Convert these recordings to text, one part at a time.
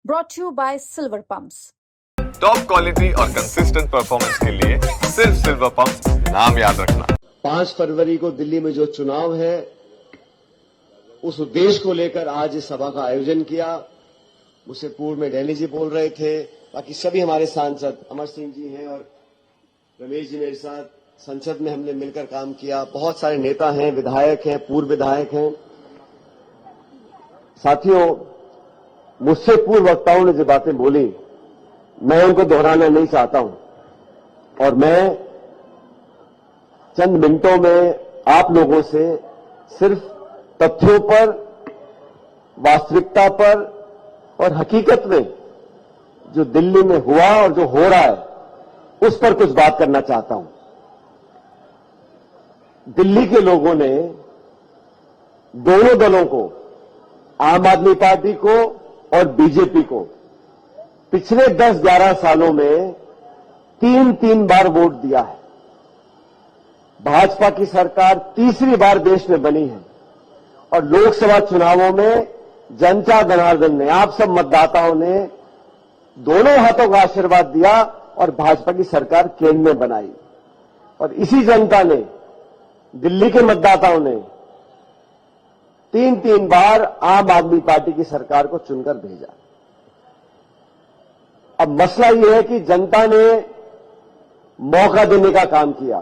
brought to you by Silver Pumps. Top quality और consistent performance के लिए सिर्फ सिल्वर पंप्स नाम याद रखना। 5 फरवरी को दिल्ली में जो चुनाव है उस उद्देश्य को लेकर आज इस सभा का आयोजन किया। मुझसे पूर्व में डैनी जी बोल रहे थे, बाकी सभी हमारे सांसद अमर सिंह जी हैं और रमेश जी मेरे साथ संसद में हमने मिलकर काम किया। बहुत सारे नेता हैं, विधायक हैं, पूर्व विधायक हैं। साथियों, मुझसे पूर्व वक्ताओं ने जो बातें बोली मैं उनको दोहराना नहीं चाहता हूं और मैं चंद मिनटों में आप लोगों से सिर्फ तथ्यों पर, वास्तविकता पर और हकीकत में जो दिल्ली में हुआ और जो हो रहा है उस पर कुछ बात करना चाहता हूं। दिल्ली के लोगों ने दोनों दलों को, आम आदमी पार्टी को और बीजेपी को, पिछले 10-11 सालों में 3 बार वोट दिया है। भाजपा की सरकार तीसरी बार देश में बनी है और लोकसभा चुनावों में जनता जनार्दन ने, आप सब मतदाताओं ने दोनों हाथों का आशीर्वाद दिया और भाजपा की सरकार केंद्र में बनाई। और इसी जनता ने, दिल्ली के मतदाताओं ने 3 बार आम आदमी पार्टी की सरकार को चुनकर भेजा। अब मसला यह है कि जनता ने मौका देने का काम किया।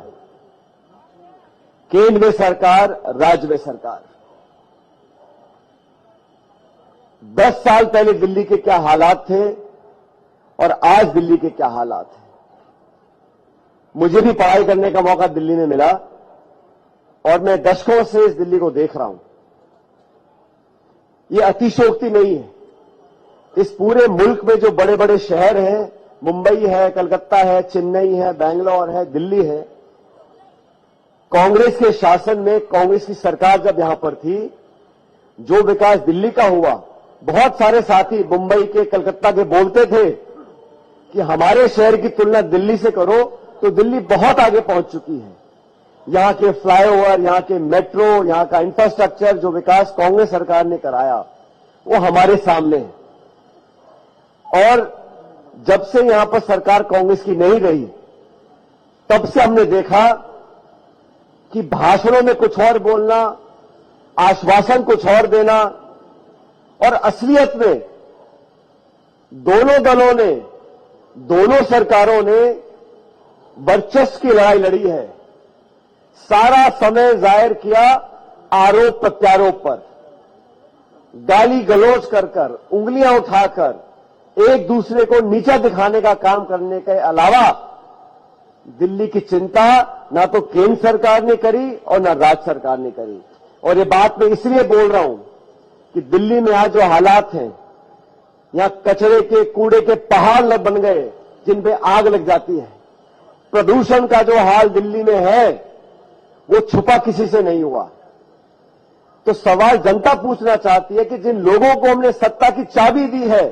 केंद्र में सरकार, राज्य में सरकार। 10 साल पहले दिल्ली के क्या हालात थे और आज दिल्ली के क्या हालात हैं। मुझे भी पढ़ाई करने का मौका दिल्ली में मिला और मैं दशकों से इस दिल्ली को देख रहा हूं। ये अतिशयोक्ति नहीं है। इस पूरे मुल्क में जो बड़े बड़े शहर हैं, मुंबई है, कलकत्ता है, चेन्नई है, बैंगलोर है, दिल्ली है, कांग्रेस के शासन में, कांग्रेस की सरकार जब यहां पर थी, जो विकास दिल्ली का हुआ, बहुत सारे साथी मुंबई के, कलकत्ता के बोलते थे कि हमारे शहर की तुलना दिल्ली से करो तो दिल्ली बहुत आगे पहुंच चुकी है। यहां के फ्लाईओवर, यहां के मेट्रो, यहां का इंफ्रास्ट्रक्चर, जो विकास कांग्रेस सरकार ने कराया वो हमारे सामने है। और जब से यहां पर सरकार कांग्रेस की नहीं रही, तब से हमने देखा कि भाषणों में कुछ और बोलना, आश्वासन कुछ और देना और असलियत में दोनों दलों ने, दोनों सरकारों ने वर्चस्व की लड़ाई लड़ी है। सारा समय जाहिर किया आरोप प्रत्यारोप पर, गाली गलौज कर, उंगलियां उठाकर एक दूसरे को नीचा दिखाने का काम करने के अलावा दिल्ली की चिंता ना तो केंद्र सरकार ने करी और ना राज्य सरकार ने करी। और ये बात मैं इसलिए बोल रहा हूं कि दिल्ली में आज जो हालात हैं, यहां कचरे के, कूड़े के पहाड़ बन गए जिन पे आग लग जाती है। प्रदूषण का जो हाल दिल्ली में है वो छुपा किसी से नहीं हुआ। तो सवाल जनता पूछना चाहती है कि जिन लोगों को हमने सत्ता की चाबी दी है,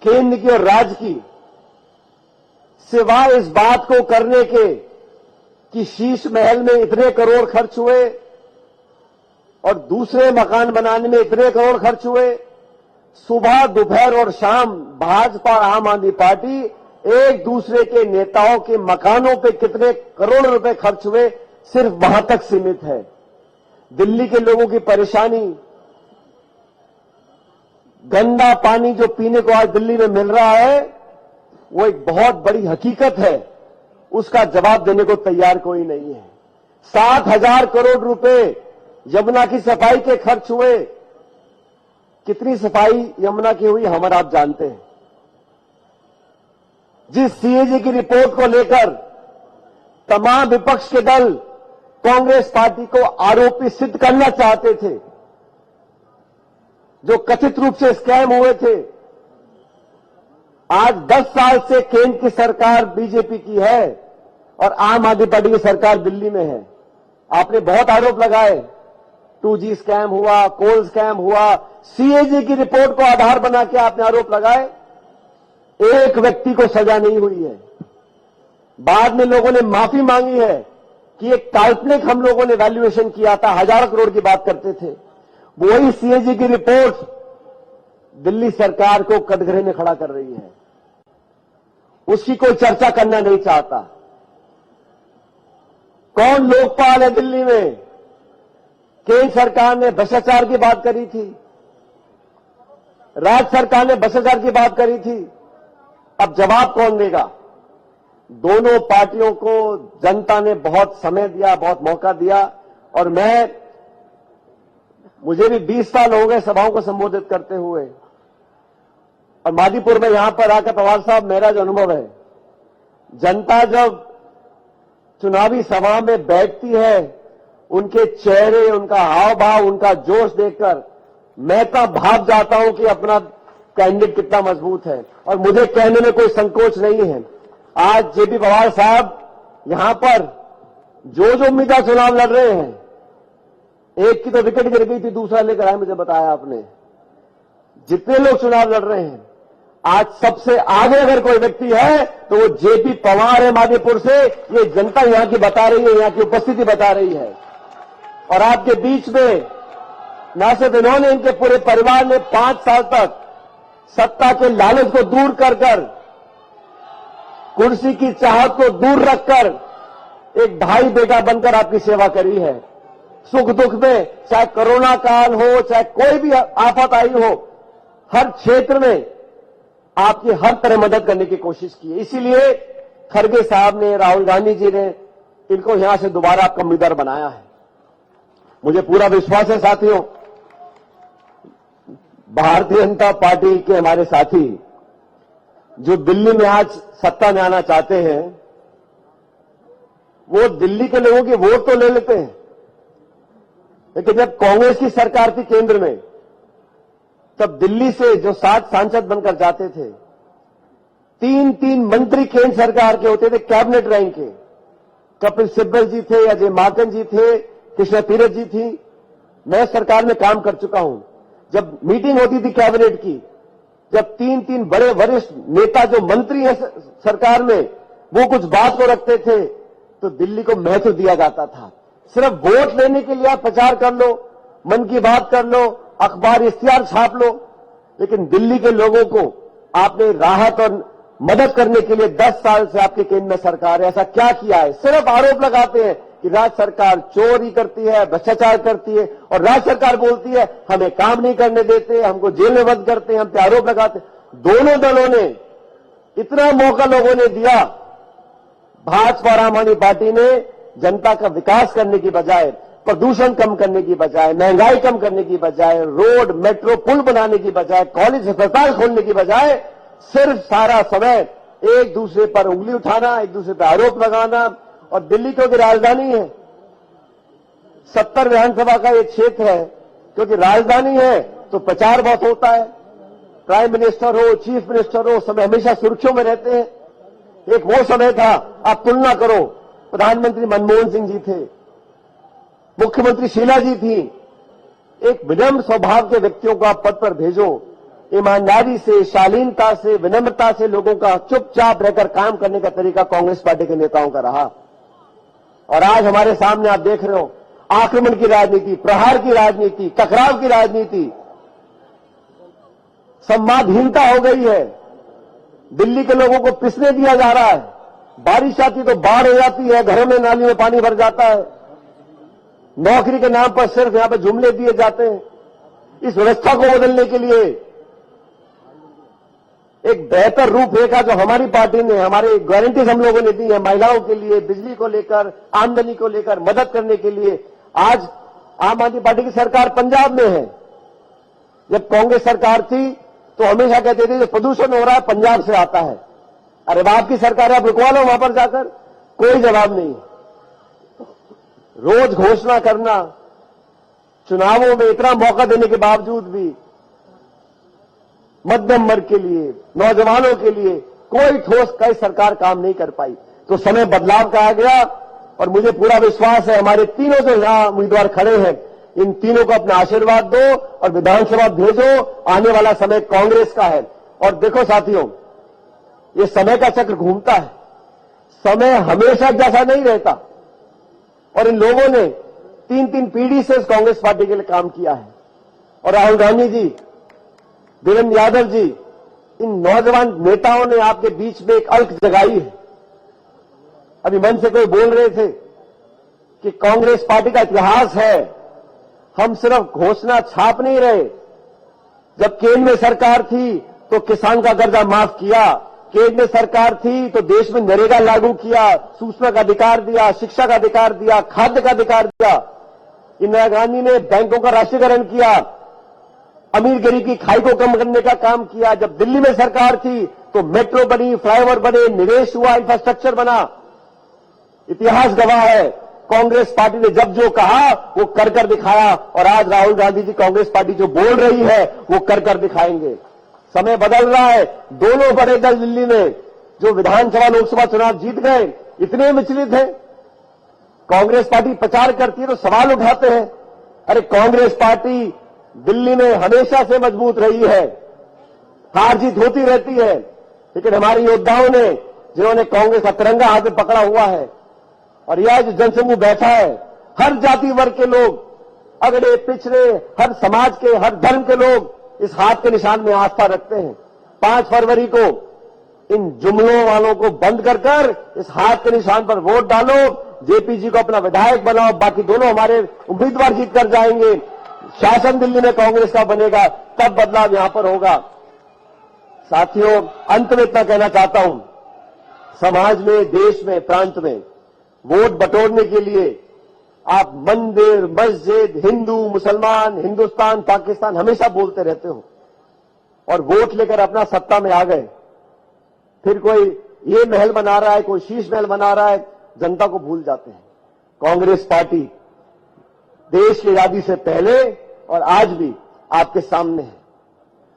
केंद्र की और राज्य की, सिवाय इस बात को करने के कि शीश महल में इतने करोड़ खर्च हुए और दूसरे मकान बनाने में इतने करोड़ खर्च हुए, सुबह, दोपहर और शाम भाजपा और आम आदमी पार्टी एक दूसरे के नेताओं के मकानों पे कितने करोड़ रुपए खर्च हुए, सिर्फ वहां तक सीमित है। दिल्ली के लोगों की परेशानी, गंदा पानी जो पीने को आज दिल्ली में मिल रहा है वो एक बहुत बड़ी हकीकत है। उसका जवाब देने को तैयार कोई नहीं है। 7,000 करोड़ रुपए यमुना की सफाई के खर्च हुए। कितनी सफाई यमुना की हुई हम और आप जानते हैं। जिस सीएजी की रिपोर्ट को लेकर तमाम विपक्ष के दल कांग्रेस पार्टी को आरोपी सिद्ध करना चाहते थे, जो कथित रूप से स्कैम हुए थे, आज 10 साल से केंद्र की सरकार बीजेपी की है और आम आदमी पार्टी की सरकार दिल्ली में है। आपने बहुत आरोप लगाए, 2G स्कैम हुआ, कोल स्कैम हुआ, सीएजी की रिपोर्ट को आधार बना के आपने आरोप लगाए। एक व्यक्ति को सजा नहीं हुई है। बाद में लोगों ने माफी मांगी है कि एक काल्पनिक हम लोगों ने वैल्यूएशन किया था, 1000 करोड़ की बात करते थे। वही सीएजी की रिपोर्ट दिल्ली सरकार को कटघरे में खड़ा कर रही है, उसकी कोई चर्चा करना नहीं चाहता। कौन लोकपाल है दिल्ली में? केंद्र सरकार ने भ्रष्टाचार की बात करी थी, राज्य सरकार ने भ्रष्टाचार की बात करी थी। अब जवाब कौन देगा? दोनों पार्टियों को जनता ने बहुत समय दिया, बहुत मौका दिया, और मुझे भी 20 साल हो गए सभाओं को संबोधित करते हुए, और मादीपुर में यहां पर आकर पवार साहब, मेरा जो अनुभव है, जनता जब चुनावी सभा में बैठती है, उनके चेहरे, उनका हाव भाव, उनका जोश देखकर मैं तो भाग जाता हूं कि अपना कैंडिडेट कितना मजबूत है, और मुझे कहने में कोई संकोच नहीं है। आज जेपी पवार साहब यहां पर जो उम्मीदवार चुनाव लड़ रहे हैं, एक की तो विकेट गिर गई थी, दूसरा लेकर आए, मुझे बताया आपने। जितने लोग चुनाव लड़ रहे हैं, आज सबसे आगे अगर कोई व्यक्ति है तो वो जेपी पवार है मादीपुर से। ये जनता यहां की बता रही है, यहां की उपस्थिति बता रही है। और आपके बीच में न सिर्फ इन्होंने, इनके पूरे परिवार ने 5 साल तक सत्ता के लालच को दूर कर कुर्सी की चाहत को दूर रखकर एक भाई बेटा बनकर आपकी सेवा करी है। सुख दुख में, चाहे कोरोना काल हो, चाहे कोई भी आफत आई हो, हर क्षेत्र में आपकी हर तरह मदद करने की कोशिश की है। इसीलिए खड़गे साहब ने, राहुल गांधी जी ने इनको यहां से दोबारा आपका उम्मीदवार बनाया है। मुझे पूरा विश्वास है साथियों, भारतीय जनता पार्टी के हमारे साथी जो दिल्ली में आज सत्ता में आना चाहते हैं, वो दिल्ली के लोगों की वोट तो ले लेते हैं, लेकिन जब कांग्रेस की सरकार थी केंद्र में, तब दिल्ली से जो 7 सांसद बनकर जाते थे, 3 मंत्री केंद्र सरकार के होते थे, कैबिनेट रैंक के। कपिल सिब्बल जी थे, अजय माकन जी थे, कृष्णा तीरथ जी थी। मैं सरकार में काम कर चुका हूं। जब मीटिंग होती थी कैबिनेट की, जब 3 बड़े वरिष्ठ नेता जो मंत्री हैं सरकार में, वो कुछ बात को रखते थे, तो दिल्ली को महत्व दिया जाता था। सिर्फ वोट लेने के लिए आप प्रचार कर लो, मन की बात कर लो, अखबार इश्तिहार छाप लो, लेकिन दिल्ली के लोगों को आपने राहत और मदद करने के लिए 10 साल से आपके केंद्र में सरकार है, ऐसा क्या किया है? सिर्फ आरोप लगाते हैं कि राज्य सरकार चोरी करती है, भ्रष्टाचार करती है, और राज्य सरकार बोलती है हमें काम नहीं करने देते, हमको जेल में बंद करते हैं, हम पे आरोप लगाते। दोनों दलों ने इतना मौका लोगों ने दिया, भाजपा और आम आदमी पार्टी ने जनता का विकास करने की बजाय, प्रदूषण कम करने की बजाय, महंगाई कम करने की बजाय, रोड, मेट्रो, पुल बनाने की बजाय, कॉलेज, अस्पताल खोलने की बजाय सिर्फ सारा समय एक दूसरे पर उंगली उठाना, एक दूसरे पर आरोप लगाना। और दिल्ली क्योंकि राजधानी है, 70 विधानसभा का ये क्षेत्र है, क्योंकि राजधानी है तो प्रचार बहुत होता है। प्राइम मिनिस्टर हो, चीफ मिनिस्टर हो, समय हमेशा सुर्खियों में रहते हैं। एक वो समय था, आप तुलना करो, प्रधानमंत्री मनमोहन सिंह जी थे, मुख्यमंत्री शीला जी थी। एक विनम्र स्वभाव के व्यक्तियों को आप पद पर भेजो, ईमानदारी से, शालीनता से, विनम्रता से लोगों का चुपचाप रहकर काम करने का तरीका कांग्रेस पार्टी के नेताओं का रहा। और आज हमारे सामने आप देख रहे हो, आक्रमण की राजनीति, प्रहार की राजनीति, टकराव की राजनीति, संवादहीनता हो गई है। दिल्ली के लोगों को पिसने दिया जा रहा है। बारिश आती तो बाढ़ हो जाती है, घरों में नाली में पानी भर जाता है। नौकरी के नाम पर सिर्फ यहां पर जुमले दिए जाते हैं। इस व्यवस्था को बदलने के लिए एक बेहतर रूपरेखा जो हमारी पार्टी ने, हमारे गारंटीज हम लोगों ने दी है, महिलाओं के लिए, बिजली को लेकर, आमदनी को लेकर मदद करने के लिए। आज आम आदमी पार्टी की सरकार पंजाब में है। जब कांग्रेस सरकार थी तो हमेशा कहते थे जो प्रदूषण हो रहा है पंजाब से आता है। अरे बाप की सरकार है, आप रुकवा लो वहां पर जाकर, कोई जवाब नहीं। रोज घोषणा करना, चुनावों में इतना मौका देने के बावजूद भी मध्यम वर्ग के लिए, नौजवानों के लिए कोई ठोस कई सरकार काम नहीं कर पाई। तो समय बदलाव का आ गया, और मुझे पूरा विश्वास है हमारे तीनों जो यहां उम्मीदवार खड़े हैं, इन तीनों को अपना आशीर्वाद दो और विधानसभा भेजो। आने वाला समय कांग्रेस का है। और देखो साथियों, ये समय का चक्र घूमता है, समय हमेशा जैसा नहीं रहता। और इन लोगों ने 3 पीढ़ी से इस कांग्रेस पार्टी के लिए काम किया है। और राहुल गांधी जी वीरेंद्र यादव जी, इन नौजवान नेताओं ने आपके बीच में एक अलख जगाई है। अभी मन से कोई बोल रहे थे कि कांग्रेस पार्टी का इतिहास है, हम सिर्फ घोषणा छाप नहीं रहे। जब केंद्र में सरकार थी तो किसान का कर्जा माफ किया, केंद्र में सरकार थी तो देश में नरेगा लागू किया, सूचना का अधिकार दिया, शिक्षा का अधिकार दिया, खाद्य का अधिकार दिया। इंदिरा गांधी ने बैंकों का राष्ट्रीयकरण किया, अमीर गरीब की खाई को कम करने का काम किया। जब दिल्ली में सरकार थी तो मेट्रो बनी, फ्लाईओवर बने, निवेश हुआ, इंफ्रास्ट्रक्चर बना। इतिहास गवाह है, कांग्रेस पार्टी ने जब जो कहा वो कर दिखाया, और आज राहुल गांधी जी कांग्रेस पार्टी जो बोल रही है वो कर दिखाएंगे। समय बदल रहा है। दोनों बड़े दल दिल्ली में जो विधानसभा लोकसभा चुनाव जीत गए, इतने विचलित हैं। कांग्रेस पार्टी प्रचार करती है तो सवाल उठाते हैं, अरे कांग्रेस पार्टी दिल्ली में हमेशा से मजबूत रही है, हार जीत होती रहती है, लेकिन हमारे योद्धाओं ने, जिन्होंने कांग्रेस का तिरंगा हाथ में पकड़ा हुआ है, और यह जो जनसमूह बैठा है, हर जाति वर्ग के लोग, अगड़े पिछड़े, हर समाज के, हर धर्म के लोग इस हाथ के निशान में आस्था रखते हैं। 5 फरवरी को इन जुमलों वालों को बंद कर इस हाथ के निशान पर वोट डालो, जेपी जी को अपना विधायक बनाओ, बाकी दोनों हमारे उम्मीदवार जीत कर जाएंगे, शासन दिल्ली में कांग्रेस का बनेगा, तब बदलाव यहां पर होगा। साथियों, अंत में इतना कहना चाहता हूं, समाज में, देश में, प्रांत में वोट बटोरने के लिए आप मंदिर, मस्जिद, हिंदू, मुसलमान, हिंदुस्तान, पाकिस्तान हमेशा बोलते रहते हो, और वोट लेकर अपना सत्ता में आ गए, फिर कोई ये महल बना रहा है, कोई शीश महल बना रहा है, जनता को भूल जाते हैं। कांग्रेस पार्टी देश की आजादी से पहले और आज भी आपके सामने है।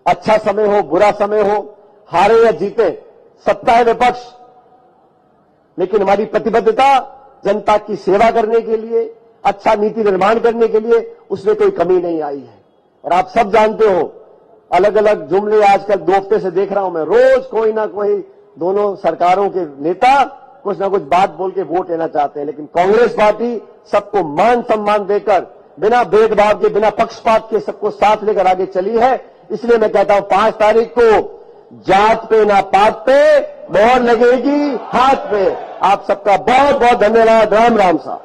अच्छा समय हो, बुरा समय हो, हारे या जीते, सत्ता है विपक्ष, लेकिन हमारी प्रतिबद्धता जनता की सेवा करने के लिए, अच्छा नीति निर्माण करने के लिए, उसमें कोई कमी नहीं आई है। और आप सब जानते हो, अलग अलग जुमले आजकल 2 हफ्ते से देख रहा हूं मैं, रोज कोई ना कोई दोनों सरकारों के नेता कुछ ना कुछ बात बोल के वोट लेना चाहते हैं, लेकिन कांग्रेस पार्टी सबको मान सम्मान देकर, बिना भेदभाव के, बिना पक्षपात के सबको साथ लेकर आगे चली है। इसलिए मैं कहता हूं 5 तारीख को जात पे ना पात पे मोहर लगेगी हाथ पे। आप सबका बहुत बहुत धन्यवाद। राम राम साहब।